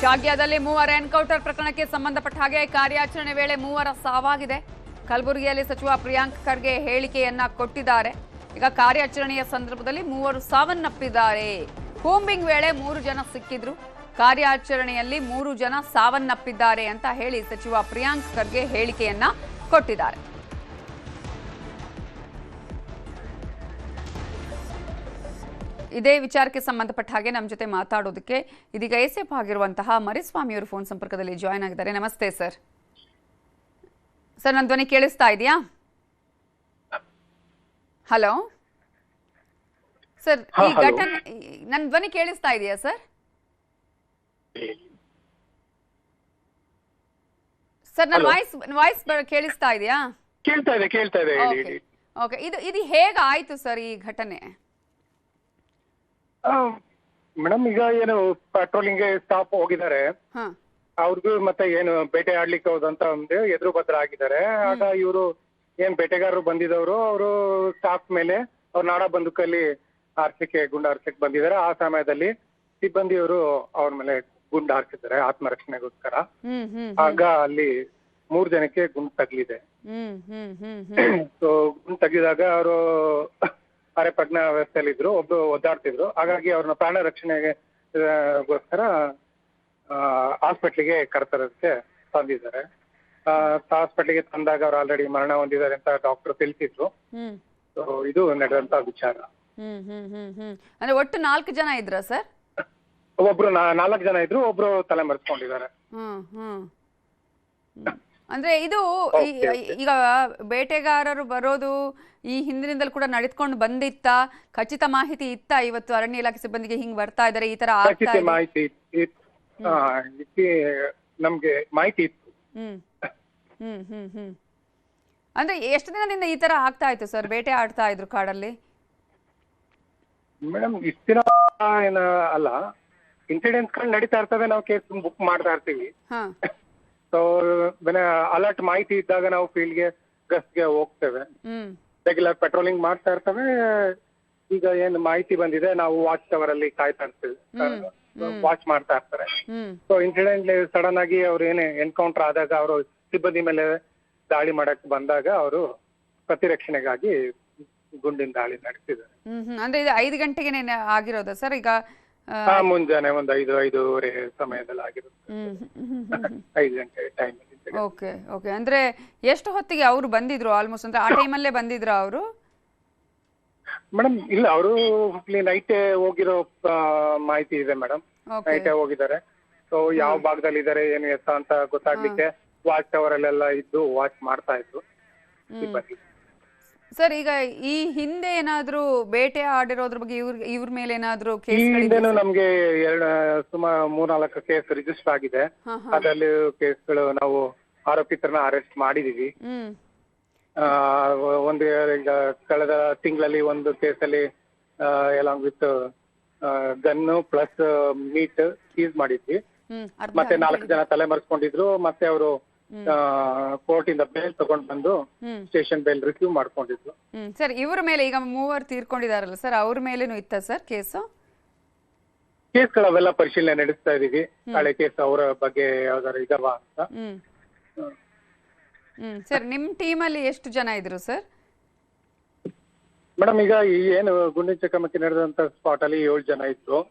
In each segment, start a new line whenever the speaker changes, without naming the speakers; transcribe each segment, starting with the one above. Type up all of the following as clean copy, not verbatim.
ಶಾಗ್ಯದಲ್ಲಿ ಮೂವರ ಎನ್ಕೌಂಟರ್ ಪ್ರಕರಣಕ್ಕೆ ಸಂಬಂಧಪಟ್ಟ ಹಾಗೆ ಕಾರ್ಯಾಚರಣೆ ವೇಳೆ ಮೂವರ ಸಾವಾಗಿದೆ. ಕಲಬುರಗಿಯಲ್ಲಿ ಸಚಿವ ಪ್ರಿಯಾಂಕ್ ಖರ್ಗೆ ಹೇಳಿಕೆಯನ್ನ ಕೊಟ್ಟಿದ್ದಾರೆ. ಈಗ ಕಾರ್ಯಾಚರಣೆಯ ಸಂದರ್ಭದಲ್ಲಿ ಮೂವರು ಸಾವನ್ನಪ್ಪಿದ್ದಾರೆ. ಕೂಂಬಿಂಗ್ ವೇಳೆ 3 ಜನ ಸಿಕ್ಕಿದ್ರು. ಕಾರ್ಯಾಚರಣೆಯಲ್ಲಿ 3 ಜನ ಸಾವನ್ನಪ್ಪಿದ್ದಾರೆ ಅಂತ ಹೇಳಿ ಸಚಿವ ಪ್ರಿಯಾಂಕ್ ಖರ್ಗೆ ಹೇಳಿಕೆಯನ್ನ ಕೊಟ್ಟಿದ್ದಾರೆ. ಇದೇ ವಿಚಾರಕ್ಕೆ ಸಂಬಂಧಪಟ್ಟ ಹಾಗೆ ನಮ್ಮ ಜೊತೆ ಮಾತಾಡೋದಕ್ಕೆ ಇದೀಗ ಎಸ್ಎಫ್ ಆಗಿರುವಂತಹ ಮರಿಸ್ವಾಮಿ ಅವರು ಫೋನ್ ಸಂಪರ್ಕದಲ್ಲಿ ಜಾಯ್ನ್ ಆಗಿದ್ದಾರೆ. ನಮಸ್ತೆ ಸರ್. ಸರ್, ನನ್ನ ಧ್ವನಿ ಕೇಳಿಸ್ತಾ ಇದೆಯಾ? ಹಲೋ ಸರ್, ಈ ಘಟನೆ ನನ್ನ ಧ್ವನಿ ಕೇಳಿಸ್ತಾ ಇದೆಯಾ ಸರ್? ಸರ್, ನನ್ನ ವಾಯ್ಸ್ ಕೇಳಿಸ್ತಾ ಇದೆಯಾ?
ಕೇಳ್ತಾ ಇದೆ.
ಓಕೆ, ಇದು ಹೇಗಾಯ್ತು ಸರ್ ಈ ಘಟನೆ?
ಮೇಡಮ್, ಈಗ ಏನು ಪೆಟ್ರೋಲಿಂಗ್ ಸ್ಟಾಪ್ ಹೋಗಿದ್ದಾರೆ, ಅವ್ರಿಗೂ ಮತ್ತೆ ಏನು ಬೇಟೆ ಆಡ್ಲಿಕ್ಕೆ ಹೋದಂತ ಒಂದು ಎದುರು ಭದ್ರ ಆಗಿದ್ದಾರೆ. ಆಗ ಇವರು ಏನ್ ಬೇಟೆಗಾರರು ಬಂದಿದವರು, ಅವರು ಸ್ಟಾಪ್ ಮೇಲೆ ಅವ್ರ ನಾಡ ಬಂದೂಕಲ್ಲಿ ಗುಂಡು ಹಾರ್ಸಕ್ಕೆ ಬಂದಿದ್ದಾರೆ. ಆ ಸಮಯದಲ್ಲಿ ಸಿಬ್ಬಂದಿಯವರು ಅವ್ರ ಮೇಲೆ ಗುಂಡು ಹಾರಿಸಿದ್ದಾರೆ ಆತ್ಮರಕ್ಷಣೆಗೋಸ್ಕರ. ಆಗ ಅಲ್ಲಿ 3 ಜನಕ್ಕೆ ಗುಂಡು ತಗಲಿದೆ. ಸೊ ಗುಂಡು ತಗಿದಾಗ ಅವರು ಅರೆ ಪ್ರಜ್ಞಾ ವ್ಯವಸ್ಥೆಯಲ್ಲಿ ಇದ್ರು, ಒಬ್ರು ಒದ್ದಾಡ್ತಿದ್ರು. ಹಾಗಾಗಿ ಅವ್ರನ್ನ ಪ್ರಾಣ ರಕ್ಷಣೆಗೋಸ್ಕರ ಹಾಸ್ಪಿಟ್ಲಿಗೆ ಕರೆತರಕ್ಕೆ ತಂದಿದ್ದಾರೆ. ಹಾಸ್ಪಿಟ್ಲಿಗೆ ತಂದಾಗ ಅವ್ರು ಆಲ್ರೆಡಿ ಮರಣ ಹೊಂದಿದ್ದಾರೆ ಅಂತ ಡಾಕ್ಟರ್ ತಿಳಿಸಿದ್ರು. ಸೊ ಇದು ನಡೆದಂತ ವಿಚಾರ.
ಅಂದ್ರೆ ಒಟ್ಟು 4 ಜನ ಇದ್ರ ಸರ್?
ಒಬ್ರು 4 ಜನ ಇದ್ರು, ಒಬ್ರು ತಲೆ ಮರೆಸ್ಕೊಂಡಿದ್ದಾರೆ.
ಅಂದ್ರೆ ಇದು ಈಗ ಬೇಟೆಗಾರರು ಬರೋದು ಈ ಹಿಂದಿನಿಂದಲೂ ಕೂಡ ನಡೆದುಕೊಂಡು ಬಂದಿತ್ತ? ಖಚಿತ ಮಾಹಿತಿ ಇತ್ತ? ಇವತ್ತು ಅರಣ್ಯ ಇಲಾಖೆ ಸಿಬ್ಬಂದಿಗೆ ಹಿಂಗ್ ಬರ್ತಾ ಇದಾರೆ, ಈ ತರ
ಮಾಹಿತಿ ನಮ್ಗೆ ಮಾಹಿತಿ ಇತ್ತು.
ಅಂದ್ರೆ ಎಷ್ಟು ದಿನದಿಂದ ಈ ತರ ಆಗ್ತಾ ಇತ್ತು ಸರ್? ಬೇಟೆ ಆಡ್ತಾ ಇದ್ರು ಕಾಡಲ್ಲಿ?
ಮೇಡಮ್, ಇಷ್ಟ ದಿನ ಏನ ಅಲ್ಲ, ಇನ್ಸಿಡೆಂಟ್ಸ್ ಗಳು ನಡೀತಾ ಇರ್ತವೆ. ನಾವು ಕೇಸ್ ಬುಕ್ ಮಾಡ್ತಾ ಇರ್ತೀವಿ. ಸೊ ಅಲರ್ಟ್ ಮಾಹಿತಿ ಇದ್ದಾಗ ನಾವು ಫೀಲ್ಡ್ಗೆ ಗಸ್ಟ್ಗೆ ಹೋಗ್ತೇವೆ. ರೆಗ್ಯುಲರ್ ಪೆಟ್ರೋಲಿಂಗ್ ಮಾಡ್ತಾ ಇರ್ತವೆ. ಈಗ ಏನ್ ಮಾಹಿತಿ ಬಂದಿದೆ, ನಾವು ವಾಚ್ ಟವರ್ ಅಲ್ಲಿ ಕಾಯ್ತಾ ಇರ್ತೀವಿ, ವಾಚ್ ಮಾಡ್ತಾ ಇರ್ತಾರೆ. ಸೊ ಇನ್ಸಿಡೆಂಟ್ ಸಡನ್ ಆಗಿ ಅವ್ರು ಏನೇ ಎನ್ಕೌಂಟರ್ ಆದಾಗ ಅವರು ಸಿಬ್ಬಂದಿ ಮೇಲೆ ದಾಳಿ ಮಾಡಕ್ ಬಂದಾಗ ಅವರು ಪ್ರತಿರಕ್ಷಣೆಗಾಗಿ ಗುಂಡಿನ ದಾಳಿ ನಡೆಸಿದ್ದಾರೆ.
ಅಂದ್ರೆ ಇದು 5 ಗಂಟೆಗೆ ಆಗಿರೋದಾ ಸರ್? ಈಗ
ಮುಂಜಾನೆ ಒಂದು 5-5:30 ಸಮಯದಲ್ಲಿ ಆಗಿರುತ್ತೆ. 5 ಗಂಟೆ ಟೈಮ್.
ಓಕೆ. ಅಂದ್ರೆ ಎಷ್ಟು ಹೊತ್ತಿಗೆ ಅವರು ಬಂದಿದ್ರು? ಆಲ್ಮೋಸ್ಟ್ ಅಂದ್ರೆ ಆ ಟೈಮಲ್ಲೇ ಬಂದಿದ್ರ ಅವರು?
ಮೇಡಮ್ ಇಲ್ಲ, ಅವರು ನೈಟೇ ಹೋಗಿರೋ ಮಾಹಿತಿ ಇದೆ ಮೇಡಮ್. ನೈಟೇ ಹೋಗಿದ್ದಾರೆ. ಸೊ ಯಾವ ಭಾಗದಲ್ಲಿ ಇದಾರೆ ಏನು ಎತ್ತ ಅಂತ ಗೊತ್ತಾಗ್ಲಿಕ್ಕೆ ವಾಚ್ ಟವರ್ ಅಲ್ಲೆಲ್ಲ ಇದ್ದು ವಾಚ್ ಮಾಡ್ತಾ ಇದ್ರು ಸಿಬ್ಬಂದಿ.
ಸರ್, ಈಗ ಈ ಹಿಂದೆ ಏನಾದ್ರೂ ಬೇಟೆ ಆಡಿರೋದ್ರ ಬಗ್ಗೆ ಇವ್ರ ಮೇಲೆ ಏನಾದ್ರೂ
ಹಿಂದೆನೂ ನಮ್ಗೆ ಸುಮಾರು 3-4 ಕೇಸ್ ರಿಜಿಸ್ಟರ್ ಆಗಿದೆ. ಅದರಲ್ಲಿ ಕೇಸ್ಗಳು ನಾವು ಆರೋಪಿತರನ್ನ ಅರೆಸ್ಟ್ ಮಾಡಿದೀವಿ. ಒಂದು ಈಗ ಕಳೆದ ತಿಂಗಳಲ್ಲಿ ಒಂದು ಕೇಸಲ್ಲಿ along with gun plus meat seize ಮಾಡಿದ್ವಿ. ಮತ್ತೆ 4 ಜನ ತಲೆ ಮರೆಸ್ಕೊಂಡಿದ್ರು. ಮತ್ತೆ ಅವರು ಕೋರ್ಟ್ ಇಂದ ಬೇಲ್ ತಗೊಂಡ್ ಬಂದು ಸ್ಟೇಷನ್ ಬೇಲ್ ರಿಸೀವ್ ಮಾಡ್ಕೊಂಡಿದ್ರು.
ಸರ್, ಇವ್ರ ಮೇಲೆ ಈಗ 3 ತೀರ್ಕೊಂಡಿದಾರಲ್ಲ ಸರ್, ಅವ್ರ ಮೇಲೇನು ಇತ್ತ ಸರ್ ಕೇಸು?
ಕೇಸ್ಗಳವೆಲ್ಲ ಪರಿಶೀಲನೆ ನಡೆಸ್ತಾ ಇದೀವಿ. ಹಳೆ ಕೇಸ್ ಅವರ ಬಗ್ಗೆ ಯಾವ್ದಾರು ಇದಾವ ಅಂತ.
ಸರ್, ನಿಮ್ ಟೀಮಲ್ಲಿ ಎಷ್ಟು ಜನ ಇದ್ರು ಸರ್?
ಮೇಡಮ್, ಈಗ ಈ ಏನು ಗುಂಡಿನ ಚಕಮಕಿ ನಡೆದಂತ ಸ್ಪಾಟ್ ಅಲ್ಲಿ 7 ಜನ ಇದ್ರು.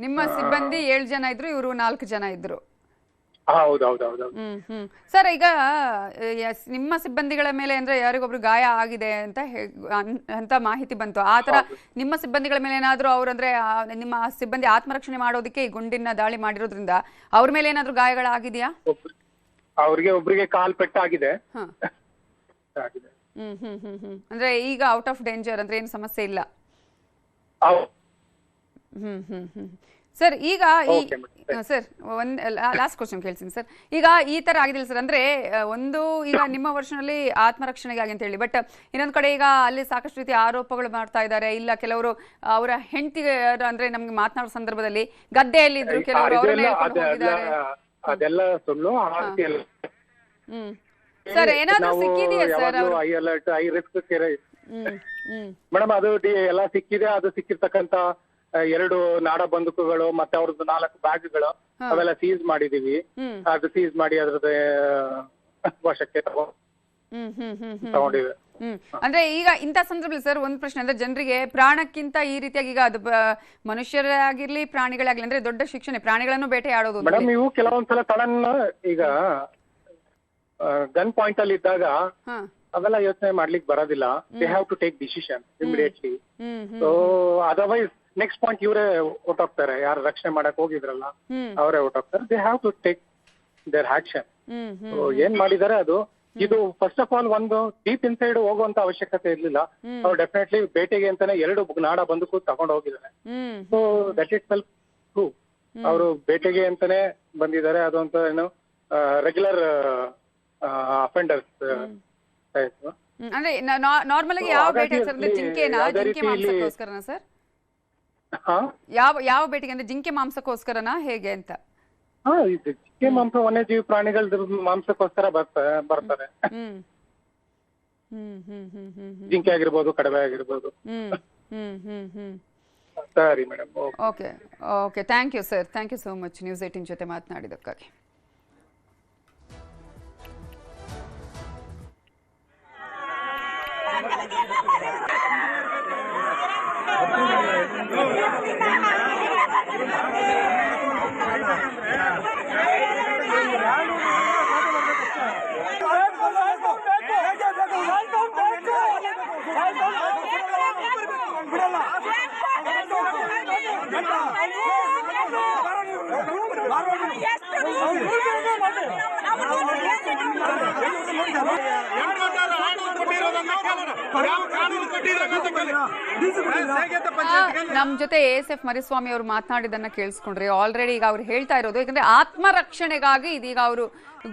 ನಿಮ್ಮ ಸಿಬ್ಬಂದಿ 7 ಜನ ಇದ್ರು, ಇವರು 4 ಜನ ಇದ್ರು.
ಹೌದೌದೌದು.
ಸರ್, ಈಗ ನಿಮ್ಮ ಸಿಬ್ಬಂದಿಗಳ ಮೇಲೆ ಅಂದ್ರೆ ಯಾರಿಗೊಬ್ರು ಗಾಯ ಆಗಿದೆ ಅಂತ ಮಾಹಿತಿ ಬಂತು. ಆತರ ನಿಮ್ಮ ಸಿಬ್ಬಂದಿಗಳ ಮೇಲೆ ಏನಾದ್ರು ಅವ್ರಂದ್ರೆ ನಿಮ್ಮ ಸಿಬ್ಬಂದಿ ಆತ್ಮರಕ್ಷಣೆ ಮಾಡೋದಕ್ಕೆ ಈ ಗುಂಡಿನ ದಾಳಿ ಮಾಡಿರೋದ್ರಿಂದ ಅವ್ರ ಮೇಲೆ ಏನಾದ್ರು ಗಾಯಗಳಾಗಿದೆಯಾ?
ಅವ್ರಿಗೆ ಒಬ್ರಿಗೆ ಕಾಲ್ ಪೆಟ್ಟಾಗಿದೆ.
ಅಂದ್ರೆ ಈಗ ಔಟ್ ಆಫ್ ಡೇಂಜರ್ ಅಂದ್ರೆ ಏನು ಸಮಸ್ಯೆ ಇಲ್ಲ? ಸರ್, ಈಗ ಸರ್ ಒಂದ್ ಲಾಸ್ಟ್ ಕ್ವಶನ್ ಕೇಳ್ತೀನಿ ಸರ್. ಈಗ ಈ ತರ ಆಗಿದಿಲ್ಲ ಸರ್, ಅಂದ್ರೆ ಒಂದು ಈಗ ನಿಮ್ಮ ವರ್ಷನಲ್ಲಿ ಆತ್ಮರಕ್ಷಣೆಗಾಗಿ ಅಂತ ಹೇಳಿ, ಬಟ್ ಇನ್ನೊಂದ್ ಕಡೆ ಈಗ ಅಲ್ಲಿ ಸಾಕಷ್ಟು ರೀತಿಯ ಆರೋಪಗಳು ಮಾಡ್ತಾ ಇದ್ದಾರೆ. ಇಲ್ಲ, ಕೆಲವರು ಅವರ ಹೆಂಡತಿಗೆ ಅಂದ್ರೆ ನಮ್ಗೆ ಮಾತನಾಡೋ ಸಂದರ್ಭದಲ್ಲಿ ಗದ್ದೆಯಲ್ಲಿ ಇದ್ರು, ಕೆಲವರು
ಅದೆಲ್ಲ ಸುಳ್ಳು.
ಸರ್, ಏನಾದ್ರು ಸಿಕ್ಕಿದೆಯಾ sir?
High alert, high risk madam, ಅದು ಎಲ್ಲ ಸಿಕ್ಕಿದೆ. ಅದು ಸಿಕ್ಕಿರ್ತಕ್ಕಂತ 2 ನಾಡ ಬಂದೂಕುಗಳು ಮತ್ತೆ ಅವ್ರದ್ದು 4 ಬ್ಯಾಗ್ಗಳು ಅವೆಲ್ಲ ಸೀಸ್ ಮಾಡಿದೀವಿ. ಅದು ಸೀಸ್ ಮಾಡಿ ಅದ್ರದ್ದು ವಶಕ್ಕೆ ತಗೊಂಡಿವೆ.
ಅಂದ್ರೆ ಈಗ ಇಂಥ ಸಂದರ್ಭದಲ್ಲಿ ಸರ್ ಒಂದು ಪ್ರಶ್ನೆ ಅಂದ್ರೆ ಜನರಿಗೆ ಪ್ರಾಣಕ್ಕಿಂತ ಈ ರೀತಿಯಾಗಿ ಈಗ ಅದು ಮನುಷ್ಯರಾಗಿರ್ಲಿ ಪ್ರಾಣಿಗಳಾಗ್ಲಿ ಅಂದ್ರೆ ದೊಡ್ಡ ಶಿಕ್ಷಣೆ, ಪ್ರಾಣಿಗಳನ್ನು ಬೇಟೆ ಆಡೋದು.
ಮೇಡಮ್ ಇವು ಕೆಲವೊಂದ್ಸಲ ಸಡನ್ ಈಗ ಗನ್ ಪಾಯಿಂಟ್ ಅಲ್ಲಿ ಇದ್ದಾಗ ಅವೆಲ್ಲ ಯೋಚನೆ ಮಾಡ್ಲಿಕ್ಕೆ ಬರೋದಿಲ್ಲ. They have to take decision immediately. So otherwise next point ಇವರೇ ಹೊಟ್ಟೋಗ್ತಾರೆ, ಯಾರು ರಕ್ಷಣೆ ಮಾಡಕ್ ಹೋಗಿದ್ರಲ್ಲ ಅವರೇ ಹೊಟ್ಟೋಗ್ತಾರೆ. They have to take their action. ಏನ್ ಮಾಡಿದಾರೆ ಅದು ಇದು ಫಸ್ಟ್ ಆಫ್ ಆಲ್ ಒಂದು ಡೀಪ್ ಇನ್ಸೈಡ್ ಹೋಗುವಂತ ಅವಶ್ಯಕತೆ ಇರ್ಲಿಲ್ಲ. ಅವ್ರು ಡೆಫಿನೆಟ್ಲಿ ಬೇಟೆಗೆ ಅಂತಾನೆ 2 ನಾಡ ಬಂದೂಕು ತಗೊಂಡು ಹೋಗಿದ್ದಾರೆ. So that it self true. ಅವರು ಬೇಟೆಗೆ ಅಂತಾನೆ ಬಂದಿದ್ದಾರೆ. ಅದೊಂದು ಏನು ರೆಗ್ಯುಲರ್ ಅಫೆಂಡರ್ಸ್.
ಅಂದ್ರೆ ನಾರ್ಮಲ್ ಆಗಿ ಯಾವ ಬೇಟೆ ಸರ್ ಅಂದ್ರೆ ಜಿಂಕೆ ಮಾಂಸಕ್ಕೋಸ್ಕರನಾ ಸರ್? ಯಾವ ಬೇಟೆಗೆ ಅಂದ್ರೆ ಜಿಂಕೆ ಮಾಂಸಕ್ಕೋಸ್ಕರನಾ ಹೇಗೆ ಅಂತ?
ಜಿಂಕೆ ಮಾಂಸ ವನ್ಯಜೀವಿ ಪ್ರಾಣಿಗಳ ಮಾಂಸಕ್ಕೋಸ್ಕರ ಬರ್ತಾರೆ. ಜಿಂಕೆ ಆಗಿರ್ಬೋದು, ಕಡವೆ ಆಗಿರ್ಬೋದು. ಸರಿ madam.
Okay okay, thank you sir, thank you so much News 18 ಜೊತೆ ಮಾತನಾಡಿದಕ್ಕಾಗಿ. ನಮ್ ಜೊತೆ ASF ಮರಿಸ್ವಾಮಿ ಅವರು ಮಾತನಾಡಿದನ್ನ ಕೇಳಿಸ್ಕೊಂಡ್ರಿ. ಆಲ್ರೆಡಿ ಈಗ ಅವ್ರು ಹೇಳ್ತಾ ಇರೋದು ಯಾಕಂದ್ರೆ ಆತ್ಮರಕ್ಷಣೆಗಾಗಿ ಇದೀಗ ಅವರು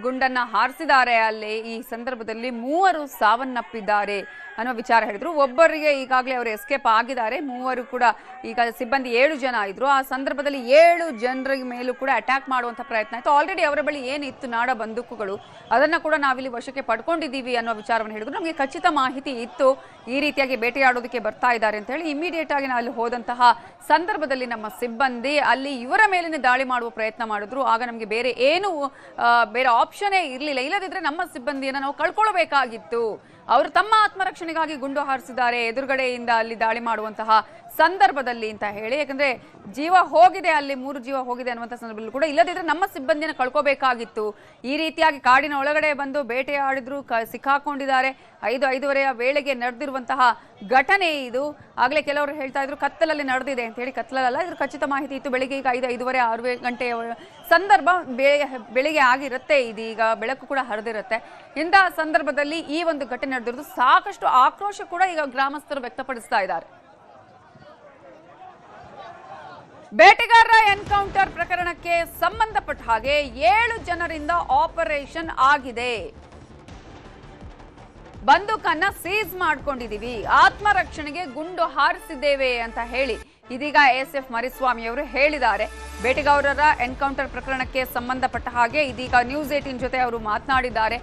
ಗುಂಡನ್ನ ಹಾರಿಸಿದ್ದಾರೆ. ಅಲ್ಲಿ ಈ ಸಂದರ್ಭದಲ್ಲಿ 3 ಸಾವನ್ನಪ್ಪಿದ್ದಾರೆ ಅನ್ನೋ ವಿಚಾರ ಹೇಳಿದ್ರು. ಒಬ್ಬರಿಗೆ ಈಗಾಗಲೇ ಅವರು ಎಸ್ಕೇಪ್ ಆಗಿದ್ದಾರೆ. 3 ಕೂಡ ಈಗ ಸಿಬ್ಬಂದಿ 7 ಜನ ಇದ್ರು. ಆ ಸಂದರ್ಭದಲ್ಲಿ 7 ಜನರ ಮೇಲೂ ಕೂಡ ಅಟ್ಯಾಕ್ ಮಾಡುವಂತ ಪ್ರಯತ್ನ ಆಯ್ತು. ಆಲ್ರೆಡಿ ಅವರ ಬಳಿ ಏನಿತ್ತು ನಾಡ ಬಂದೂಕುಗಳು ಅದನ್ನ ಕೂಡ ನಾವಿಲ್ಲಿ ವಶಕ್ಕೆ ಪಡ್ಕೊಂಡಿದ್ದೀವಿ ಅನ್ನೋ ವಿಚಾರವನ್ನು ಹೇಳಿದ್ರು. ನಮಗೆ ಖಚಿತ ಮಾಹಿತಿ ಇತ್ತು ಈ ರೀತಿಯಾಗಿ ಬೇಟೆಯಾಡೋದಕ್ಕೆ ಬರ್ತಾ ಇದ್ದಾರೆ ಅಂತ ಹೇಳಿ. ಇಮಿಡಿಯೇಟ್ ಆಗಿ ನಾವು ಅಲ್ಲಿ ಹೋದಂತಹ ಸಂದರ್ಭದಲ್ಲಿ ನಮ್ಮ ಸಿಬ್ಬಂದಿ ಅಲ್ಲಿ ಇವರ ಮೇಲಿನ ದಾಳಿ ಮಾಡುವ ಪ್ರಯತ್ನ ಮಾಡಿದ್ರು. ಆಗ ನಮಗೆ ಬೇರೆ ಆಪ್ಷನ್ನೇ ಇರಲಿಲ್ಲ. ಇಲ್ಲದಿದ್ರೆ ನಮ್ಮ ಸಿಬ್ಬಂದಿಯನ್ನು ನಾವು ಕಳ್ಕೊಳ್ಬೇಕಾಗಿತ್ತು. ಅವರು ತಮ್ಮ ಆತ್ಮರಕ್ಷಣೆಗಾಗಿ ಗುಂಡು ಹಾರಿಸಿದ್ದಾರೆ ಎದುರುಗಡೆಯಿಂದ ಅಲ್ಲಿ ದಾಳಿ ಮಾಡುವಂತಹ ಸಂದರ್ಭದಲ್ಲಿ ಅಂತ ಹೇಳಿ. ಯಾಕಂದ್ರೆ ಜೀವ ಹೋಗಿದೆ, ಅಲ್ಲಿ 3 ಜೀವ ಹೋಗಿದೆ ಅನ್ನುವಂಥ ಸಂದರ್ಭದಲ್ಲಿ ಕೂಡ ಇಲ್ಲದಿದ್ರೆ ನಮ್ಮ ಸಿಬ್ಬಂದಿಯನ್ನು ಕಳ್ಕೋಬೇಕಾಗಿತ್ತು. ಈ ರೀತಿಯಾಗಿ ಕಾಡಿನ ಒಳಗಡೆ ಬಂದು ಬೇಟೆಯಾಡಿದ್ರು, ಸಿಕ್ಕಾಕೊಂಡಿದ್ದಾರೆ. 5-5:30 ವೇಳೆಗೆ ನಡೆದಿರುವಂತಹ ಘಟನೆ ಇದು. ಆಗ್ಲೇ ಕೆಲವರು ಹೇಳ್ತಾ ಇದ್ರು ಕತ್ತಲಲ್ಲಿ ನಡೆದಿದೆ ಅಂತ ಹೇಳಿ. ಕತ್ತಲಲ್ಲ, ಇದ್ರ ಖಚಿತ ಮಾಹಿತಿ ಇತ್ತು. ಬೆಳಿಗ್ಗೆ ಈಗ 5-5:30 6 ಗಂಟೆಯ ಸಂದರ್ಭ ಬೆಳಿಗ್ಗೆ ಆಗಿರುತ್ತೆ. ಇದೀಗ ಬೆಳಕು ಕೂಡ ಹರಿದಿರುತ್ತೆ. ಇಂತಹ ಸಂದರ್ಭದಲ್ಲಿ ಈ ಒಂದು ಘಟನೆ ನಡೆದಿರೋದು ಸಾಕಷ್ಟು ಆಕ್ರೋಶ ಕೂಡ ಈಗ ಗ್ರಾಮಸ್ಥರು ವ್ಯಕ್ತಪಡಿಸ್ತಾ ಇದ್ದಾರೆ. ಬೇಟೆಗಾರರ ಎನ್ಕೌಂಟರ್ ಪ್ರಕರಣಕ್ಕೆ ಸಂಬಂಧಪಟ್ಟ ಹಾಗೆ 7 ಜನರಿಂದ ಆಪರೇಷನ್ ಆಗಿದೆ. ಬಂದೂಕನ್ನ ಸೀಸ್ ಮಾಡ್ಕೊಂಡಿದೀವಿ, ಆತ್ಮರಕ್ಷಣೆಗೆ ಗುಂಡು ಹಾರಿಸಿದ್ದೇವೆ ಅಂತ ಹೇಳಿ ಇದೀಗ ASF ಮರಿಸ್ವಾಮಿ ಅವರು ಹೇಳಿದ್ದಾರೆ. ಬೇಟೆಗಾರರ ಎನ್ಕೌಂಟರ್ ಪ್ರಕರಣಕ್ಕೆ ಸಂಬಂಧಪಟ್ಟ ಹಾಗೆ ಇದೀಗ ನ್ಯೂಸ್ 18 ಜೊತೆ ಅವರು ಮಾತನಾಡಿದ್ದಾರೆ.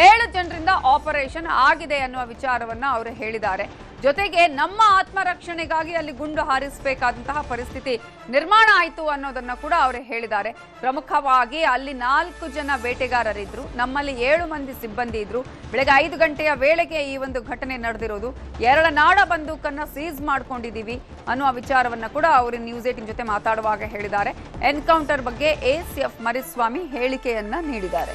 7 ಜನರಿಂದ ಆಪರೇಷನ್ ಆಗಿದೆ ಅನ್ನುವ ವಿಚಾರವನ್ನ ಅವರು ಹೇಳಿದ್ದಾರೆ. ಜೊತೆಗೆ ನಮ್ಮ ಆತ್ಮರಕ್ಷಣೆಗಾಗಿ ಅಲ್ಲಿ ಗುಂಡು ಹಾರಿಸಬೇಕಾದಂತಹ ಪರಿಸ್ಥಿತಿ ನಿರ್ಮಾಣ ಆಯಿತು ಅನ್ನೋದನ್ನ ಕೂಡ ಅವರು ಹೇಳಿದ್ದಾರೆ. ಪ್ರಮುಖವಾಗಿ ಅಲ್ಲಿ 4 ಜನ ಬೇಟೆಗಾರರಿದ್ರು, ನಮ್ಮಲ್ಲಿ 7 ಮಂದಿ ಸಿಬ್ಬಂದಿ ಇದ್ರು. ಬೆಳಗ್ಗೆ 5 ಗಂಟೆಯ ವೇಳೆಗೆ ಈ ಒಂದು ಘಟನೆ ನಡೆದಿರೋದು. 2 ನಾಡ ಬಂದೂಕನ್ನ ಸೀಸ್ ಮಾಡ್ಕೊಂಡಿದ್ದೀವಿ ಅನ್ನುವ ವಿಚಾರವನ್ನ ಕೂಡ ಅವರು ನ್ಯೂಸ್ 18 ಜೊತೆ ಮಾತಾಡುವಾಗ ಹೇಳಿದ್ದಾರೆ. ಎನ್ಕೌಂಟರ್ ಬಗ್ಗೆ ASF ಮರಿಸ್ವಾಮಿ ಹೇಳಿಕೆಯನ್ನ ನೀಡಿದ್ದಾರೆ.